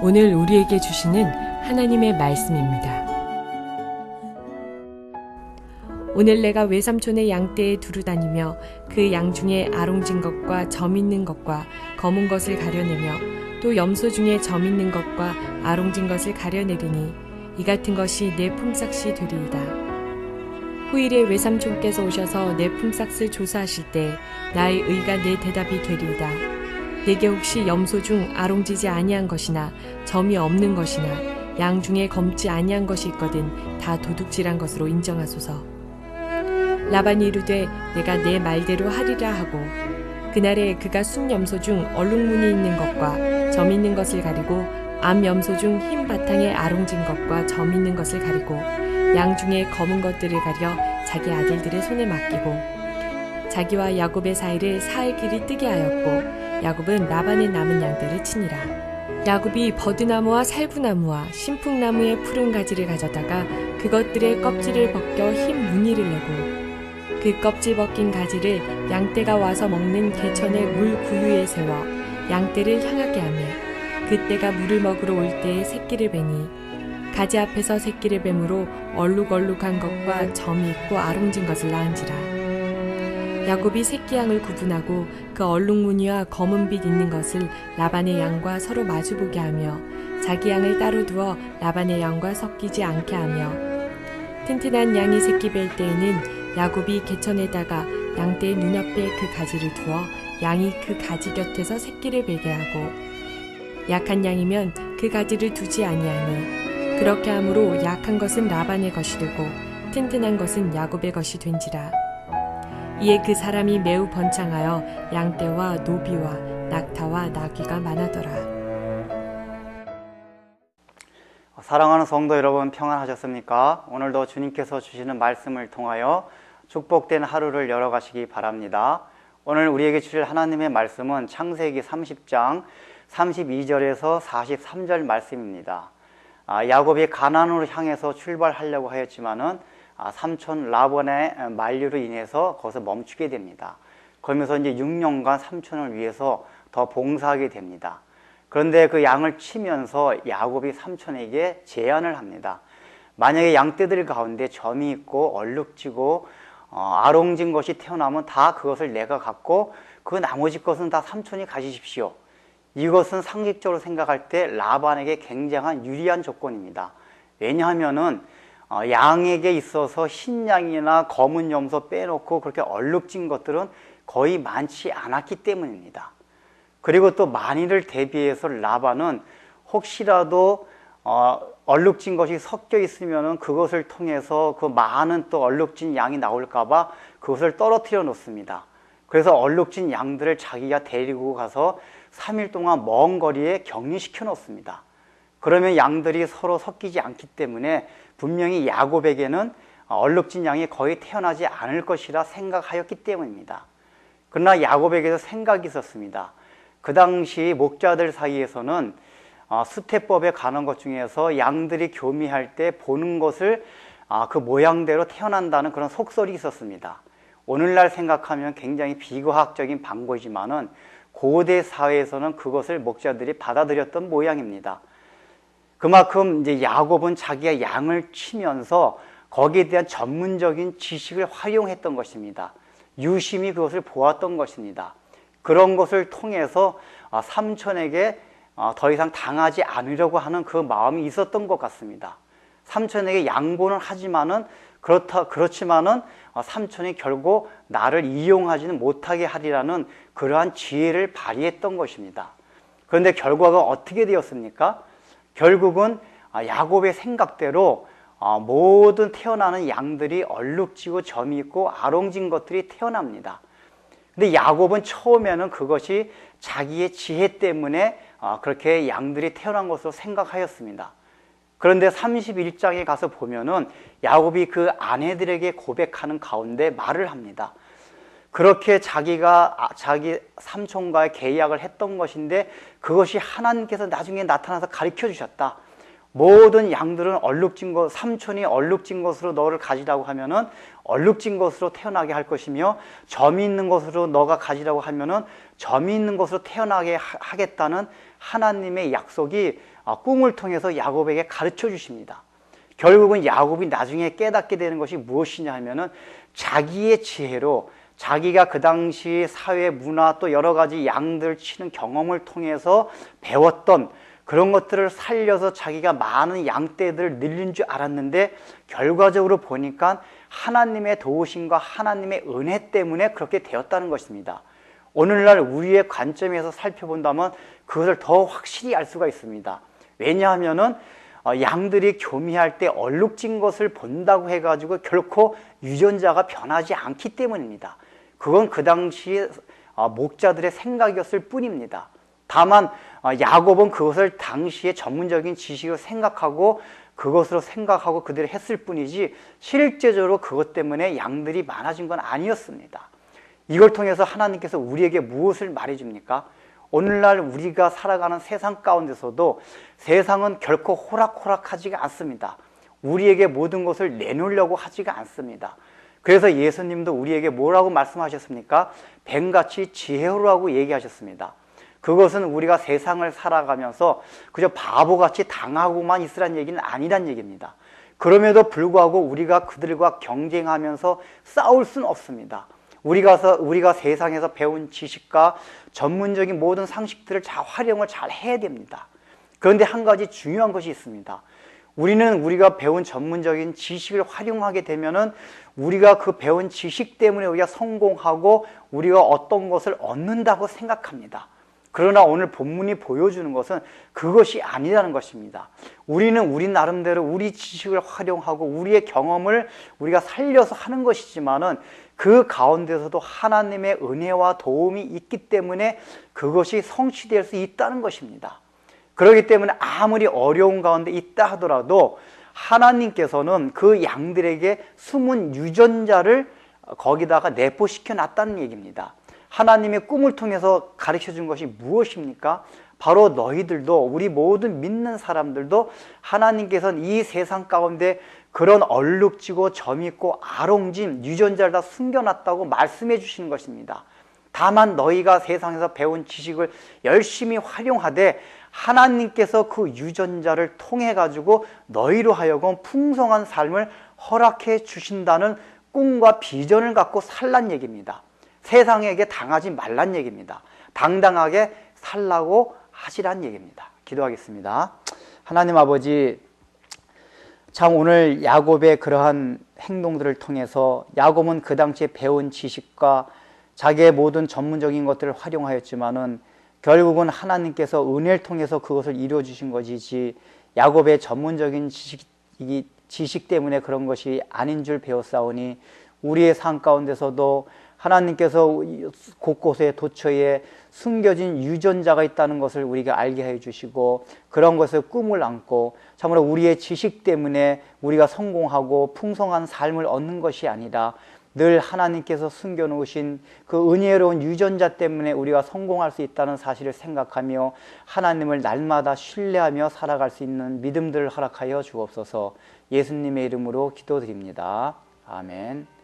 오늘 우리에게 주시는 하나님의 말씀입니다. 오늘 내가 외삼촌의 양떼에 두루 다니며 그 양 중에 아롱진 것과 점 있는 것과 검은 것을 가려내며 또 염소 중에 점 있는 것과 아롱진 것을 가려내리니 이 같은 것이 내 품삯이 되리이다. 후일에 외삼촌께서 오셔서 내 품삯을 조사하실 때 나의 의가 내 대답이 되리이다. 내게 혹시 염소 중 아롱지지 아니한 것이나 점이 없는 것이나 양 중에 검지 아니한 것이 있거든 다 도둑질한 것으로 인정하소서. 라반이 이르되 내가 내 말대로 하리라 하고 그날에 그가 순염소 중 얼룩무늬 있는 것과 점 있는 것을 가리고 암염소 중 흰 바탕에 아롱진 것과 점 있는 것을 가리고 양 중에 검은 것들을 가려 자기 아들들의 손에 맡기고 자기와 야곱의 사이를 사흘 길이 뜨게 하였고 야곱은 라반의 남은 양들을 치니라. 야곱이 버드나무와 살구나무와 신풍나무의 푸른 가지를 가져다가 그것들의 껍질을 벗겨 흰 무늬를 내고 그 껍질 벗긴 가지를 양떼가 와서 먹는 개천의 물 구유에 세워 양떼를 향하게 하며 그떼가 물을 먹으러 올 때에 새끼를 베니 가지 앞에서 새끼를 뱀으로 얼룩얼룩한 것과 점이 있고 아롱진 것을 낳은지라. 야곱이 새끼 양을 구분하고 그 얼룩무늬와 검은 빛 있는 것을 라반의 양과 서로 마주보게 하며 자기 양을 따로 두어 라반의 양과 섞이지 않게 하며 튼튼한 양이 새끼 뵐 때에는 야곱이 개천에다가 양떼의 눈앞에 그 가지를 두어 양이 그 가지 곁에서 새끼를 베게 하고 약한 양이면 그 가지를 두지 아니하니 그렇게 함으로 약한 것은 라반의 것이 되고 튼튼한 것은 야곱의 것이 된지라. 이에 그 사람이 매우 번창하여 양떼와 노비와 낙타와 나귀가 많아더라. 사랑하는 성도 여러분, 평안하셨습니까? 오늘도 주님께서 주시는 말씀을 통하여 축복된 하루를 열어가시기 바랍니다. 오늘 우리에게 주실 하나님의 말씀은 창세기 30장 32절에서 43절 말씀입니다. 야곱이 가나안으로 향해서 출발하려고 하였지만은 삼촌 라반의 만류로 인해서 거기서 멈추게 됩니다. 그러면서 이제 6년간 삼촌을 위해서 더 봉사하게 됩니다. 그런데 그 양을 치면서 야곱이 삼촌에게 제안을 합니다. 만약에 양떼들 가운데 점이 있고 얼룩지고 아롱진 것이 태어나면 다 그것을 내가 갖고 그 나머지 것은 다 삼촌이 가지십시오. 이것은 상식적으로 생각할 때 라반에게 굉장한 유리한 조건입니다. 왜냐하면은 양에게 있어서 흰 양이나 검은 염소 빼놓고 그렇게 얼룩진 것들은 거의 많지 않았기 때문입니다. 그리고 또 만일을 대비해서 라반은 혹시라도 얼룩진 것이 섞여 있으면은 그것을 통해서 그 많은 또 얼룩진 양이 나올까봐 그것을 떨어뜨려 놓습니다. 그래서 얼룩진 양들을 자기가 데리고 가서 3일 동안 먼 거리에 격리시켜 놓습니다. 그러면 양들이 서로 섞이지 않기 때문에 분명히 야곱에게는 얼룩진 양이 거의 태어나지 않을 것이라 생각하였기 때문입니다. 그러나 야곱에게도 생각이 있었습니다. 그 당시 목자들 사이에서는 수태법에 관한 것 중에서 양들이 교미할 때 보는 것을 그 모양대로 태어난다는 그런 속설이 있었습니다. 오늘날 생각하면 굉장히 비과학적인 방법이지만은 고대 사회에서는 그것을 목자들이 받아들였던 모양입니다. 그만큼 이제 야곱은 자기가 양을 치면서 거기에 대한 전문적인 지식을 활용했던 것입니다. 유심히 그것을 보았던 것입니다. 그런 것을 통해서 삼촌에게 더 이상 당하지 않으려고 하는 그 마음이 있었던 것 같습니다. 삼촌에게 양보는 하지만은 그렇지만은 삼촌이 결국 나를 이용하지는 못하게 하리라는 그러한 지혜를 발휘했던 것입니다. 그런데 결과가 어떻게 되었습니까? 결국은 야곱의 생각대로 모든 태어나는 양들이 얼룩지고 점이 있고 아롱진 것들이 태어납니다. 근데 야곱은 처음에는 그것이 자기의 지혜 때문에 그렇게 양들이 태어난 것으로 생각하였습니다. 그런데 31장에 가서 보면은 야곱이 그 아내들에게 고백하는 가운데 말을 합니다. 그렇게 자기가 자기 삼촌과의 계약을 했던 것인데 그것이 하나님께서 나중에 나타나서 가르쳐 주셨다. 모든 양들은 얼룩진 것, 삼촌이 얼룩진 것으로 너를 가지라고 하면은 얼룩진 것으로 태어나게 할 것이며 점이 있는 것으로 너가 가지라고 하면은 점이 있는 것으로 태어나게 하겠다는 하나님의 약속이 꿈을 통해서 야곱에게 가르쳐 주십니다. 결국은 야곱이 나중에 깨닫게 되는 것이 무엇이냐 하면은 자기의 지혜로 자기가 그 당시 사회 문화 또 여러 가지 양들 치는 경험을 통해서 배웠던 그런 것들을 살려서 자기가 많은 양떼들을 늘린 줄 알았는데 결과적으로 보니까 하나님의 도우심과 하나님의 은혜 때문에 그렇게 되었다는 것입니다. 오늘날 우리의 관점에서 살펴본다면 그것을 더 확실히 알 수가 있습니다. 왜냐하면은 양들이 교미할 때 얼룩진 것을 본다고 해가지고 결코 유전자가 변하지 않기 때문입니다. 그건 그 당시 목자들의 생각이었을 뿐입니다. 다만 야곱은 그것을 당시의 전문적인 지식으로 생각하고 그것으로 생각하고 그대로 했을 뿐이지 실제적으로 그것 때문에 양들이 많아진 건 아니었습니다. 이걸 통해서 하나님께서 우리에게 무엇을 말해줍니까? 오늘날 우리가 살아가는 세상 가운데서도 세상은 결코 호락호락하지가 않습니다. 우리에게 모든 것을 내놓으려고 하지가 않습니다. 그래서 예수님도 우리에게 뭐라고 말씀하셨습니까? 뱀같이 지혜로라고 얘기하셨습니다. 그것은 우리가 세상을 살아가면서 그저 바보같이 당하고만 있으란 얘기는 아니란 얘기입니다. 그럼에도 불구하고 우리가 그들과 경쟁하면서 싸울 수는 없습니다. 우리가 세상에서 배운 지식과 전문적인 모든 상식들을 활용을 잘 해야 됩니다. 그런데 한 가지 중요한 것이 있습니다. 우리가 배운 전문적인 지식을 활용하게 되면은 우리가 그 배운 지식 때문에 우리가 성공하고 우리가 어떤 것을 얻는다고 생각합니다. 그러나 오늘 본문이 보여주는 것은 그것이 아니라는 것입니다. 우리는 우리 나름대로 우리 지식을 활용하고 우리의 경험을 우리가 살려서 하는 것이지만은 그 가운데서도 하나님의 은혜와 도움이 있기 때문에 그것이 성취될 수 있다는 것입니다. 그렇기 때문에 아무리 어려운 가운데 있다 하더라도 하나님께서는 그 양들에게 숨은 유전자를 거기다가 내포시켜 놨다는 얘기입니다. 하나님의 꿈을 통해서 가르쳐 준 것이 무엇입니까? 바로 너희들도 우리 모든 믿는 사람들도 하나님께서는 이 세상 가운데 그런 얼룩지고 점있고 아롱진 유전자를 다 숨겨놨다고 말씀해 주시는 것입니다. 다만 너희가 세상에서 배운 지식을 열심히 활용하되 하나님께서 그 유전자를 통해 가지고 너희로 하여금 풍성한 삶을 허락해 주신다는 꿈과 비전을 갖고 살란 얘기입니다. 세상에게 당하지 말란 얘기입니다. 당당하게 살라고 하시란 얘기입니다. 기도하겠습니다. 하나님 아버지, 참 오늘 야곱의 그러한 행동들을 통해서 야곱은 그 당시에 배운 지식과 자기의 모든 전문적인 것들을 활용하였지만은 결국은 하나님께서 은혜를 통해서 그것을 이루어 주신 것이지 야곱의 전문적인 지식 때문에 그런 것이 아닌 줄 배웠사오니 우리의 삶 가운데서도 하나님께서 곳곳에 도처에 숨겨진 유전자가 있다는 것을 우리가 알게 해주시고 그런 것을 꿈을 안고 참으로 우리의 지식 때문에 우리가 성공하고 풍성한 삶을 얻는 것이 아니라 늘 하나님께서 숨겨놓으신 그 은혜로운 유전자 때문에 우리가 성공할 수 있다는 사실을 생각하며 하나님을 날마다 신뢰하며 살아갈 수 있는 믿음들을 허락하여 주옵소서. 예수님의 이름으로 기도드립니다. 아멘.